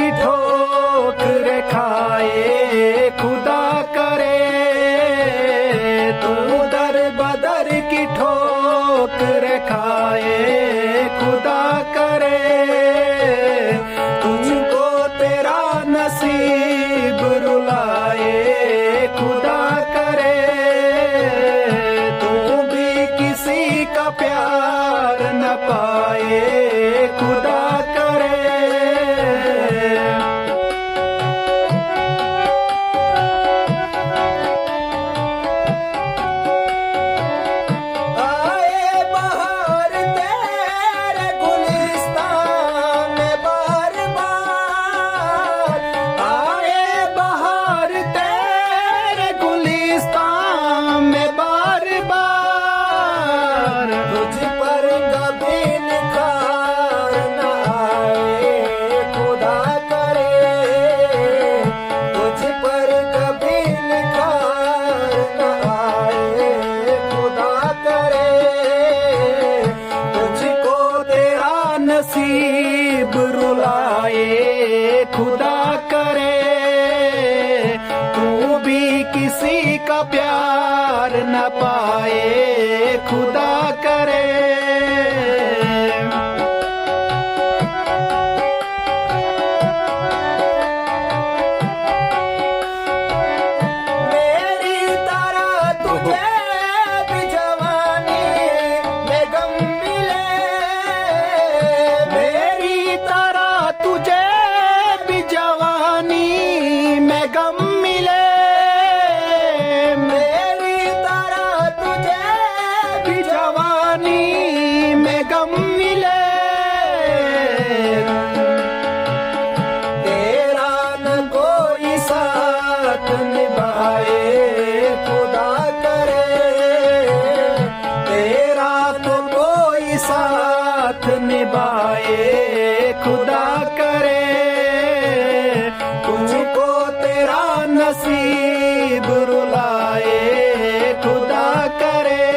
की ठोकर खाए खुदा करे, तू दर बदर की ठोकर खाए खुदा करे, तुझको तेरा नसीब रुलाए खुदा करे, तू भी किसी का प्यार न पाए खुदा करे। नसीब रुलाए खुदा करे, तू भी किसी का प्यार न पाए खुदा करे। साथ निभाए खुदा करे, तुझको तेरा नसीब रुलाए खुदा करे,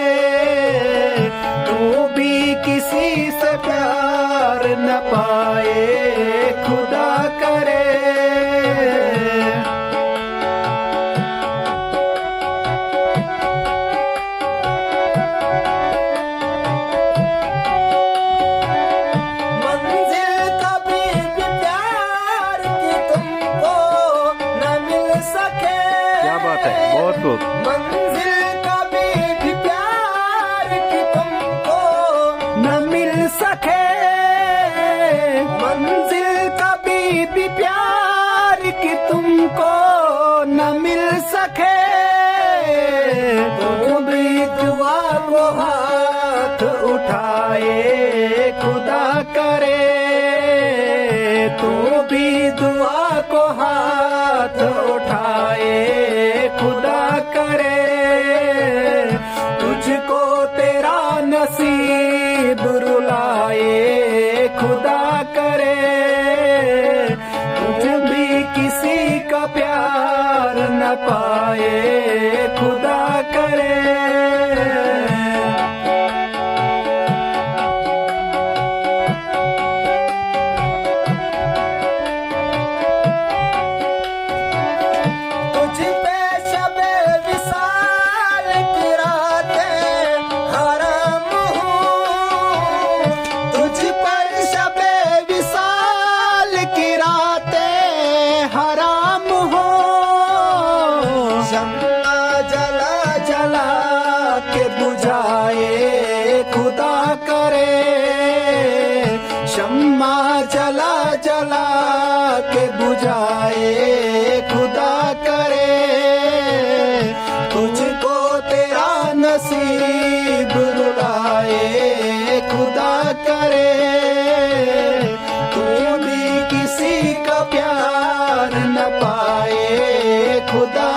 तू भी किसी से प्यार न पाए खुदा करे। बहुत खूब। मंजिल कभी भी प्यार की तुमको न मिल सके, मंजिल कभी भी प्यार की तुमको न मिल सके, तू भी दुआ को हाथ उठाए खुदा करे, तू भी दुआ को हाथ उठाए खुदा करे, तुझको तेरा नसीब रुलाए खुदा करे, तुझ भी किसी का प्यार न पाए खुदा करे। शम्मा जला जला के बुझाए खुदा करे, शम्मा जला जला के बुझाए खुदा करे, तुझको तेरा नसीब रुलाए खुदा करे, तू भी किसी का प्यार न पाए खुदा